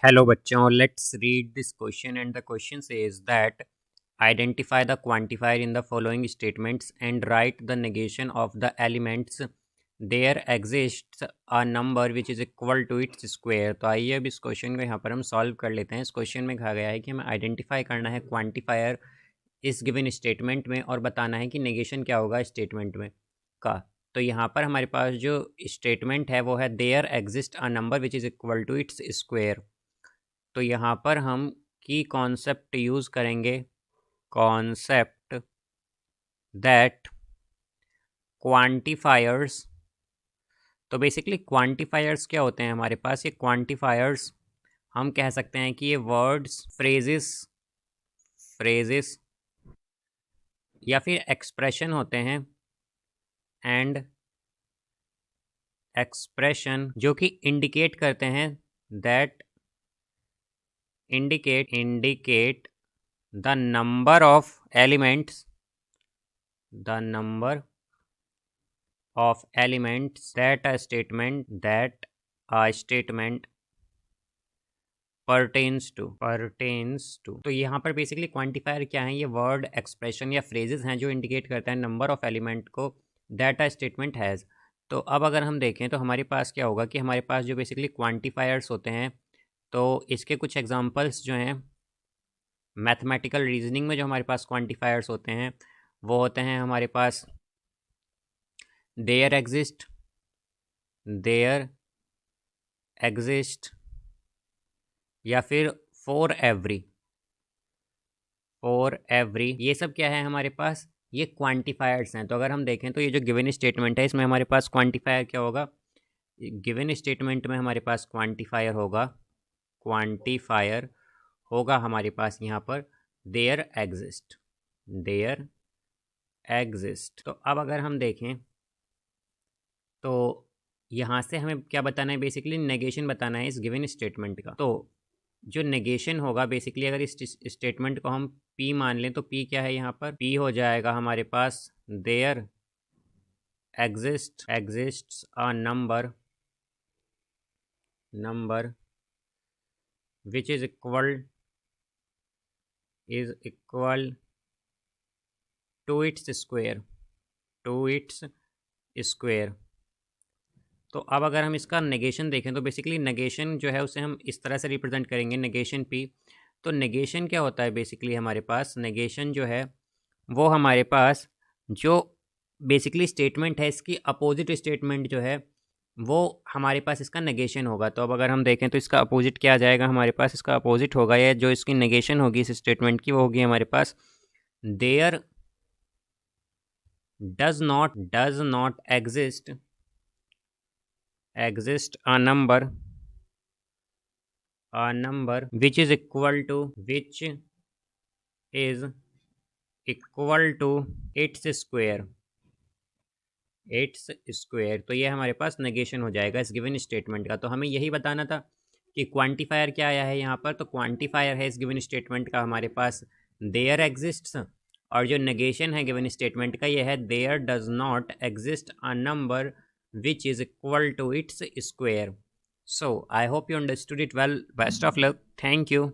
Hello बच्चों, let's read this question and the question says that identify the quantifier in the following statements and write the negation of the elements. There exists a number which is equal to its square। तो आइए अब इस question को यहाँ पर हम solve कर लेते हैं। इस क्वेश्चन में कहा गया है कि हमें आइडेंटिफाई करना है क्वांटिफायर इस गिवन स्टेटमेंट में और बताना है कि नेगेशन क्या होगा स्टेटमेंट में का। तो यहाँ पर हमारे पास जो स्टेटमेंट है वो है there exist a number which is equal to its square. तो यहाँ पर हम की कॉन्सेप्ट यूज़ करेंगे, कॉन्सेप्ट दैट क्वांटिफायर्स। तो बेसिकली क्वांटिफायर्स क्या होते हैं हमारे पास? ये क्वांटिफायर्स हम कह सकते हैं कि ये वर्ड्स, फ्रेजेस या फिर एक्सप्रेशन होते हैं एंड एक्सप्रेशन जो कि इंडिकेट करते हैं that indicate the number of elements that a statement pertains to। तो यहाँ पर बेसिकली क्वांटिफायर क्या है? ये वर्ड, एक्सप्रेशन या फ्रेजेस हैं जो इंडिकेट करते हैं नंबर ऑफ एलिमेंट को दैट अ स्टेटमेंट हैज़। तो अब अगर हम देखें तो हमारे पास क्या होगा कि हमारे पास जो बेसिकली क्वांटिफायर्स होते हैं, तो इसके कुछ एग्जांपल्स जो हैं मैथमेटिकल रीजनिंग में जो हमारे पास क्वांटिफायर्स होते हैं वो होते हैं हमारे पास देयर एग्जिस्ट या फिर फॉर एवरी। ये सब क्या है हमारे पास? ये क्वांटिफायर्स हैं। तो अगर हम देखें तो ये जो गिवन स्टेटमेंट है इसमें हमारे पास क्वांटिफायर क्या होगा? गिवन स्टेटमेंट में हमारे पास क्वांटिफायर होगा हमारे पास यहाँ पर देयर एग्जिस्ट। तो अब अगर हम देखें तो यहाँ से हमें क्या बताना है? बेसिकली नेगेशन बताना है इस गिवन स्टेटमेंट का। तो जो नेगेशन होगा बेसिकली, अगर इस स्टेटमेंट को हम पी मान लें तो पी क्या है यहाँ पर? पी हो जाएगा हमारे पास there exists a number which is equal to its square. तो अब अगर हम इसका नेगेशन देखें तो बेसिकली नेगेशन जो है उसे हम इस तरह से रिप्रेजेंट करेंगे, नेगेशन पी। तो नेगेशन क्या होता है? बेसिकली हमारे पास नेगेशन जो है वो हमारे पास जो बेसिकली स्टेटमेंट है इसकी अपोजिट स्टेटमेंट जो है वो हमारे पास इसका नेगेशन होगा। तो अब अगर हम देखें तो इसका अपोजिट क्या आ जाएगा हमारे पास? इसका अपोजिट होगा या जो इसकी नेगेशन होगी इस स्टेटमेंट की वो होगी हमारे पास there does not exist a number which is equal to its square. तो ये हमारे पास नेगेशन हो जाएगा इस गिवन स्टेटमेंट का। तो हमें यही बताना था कि क्वांटिफायर क्या आया है यहाँ पर। तो क्वांटिफायर है इस गिवन स्टेटमेंट का हमारे पास देयर एग्जिस्ट्स, और जो नेगेशन है गिवन स्टेटमेंट का ये है there does not exist a number which is equal to its square. So I hope you understood it well. Best of luck. Thank you.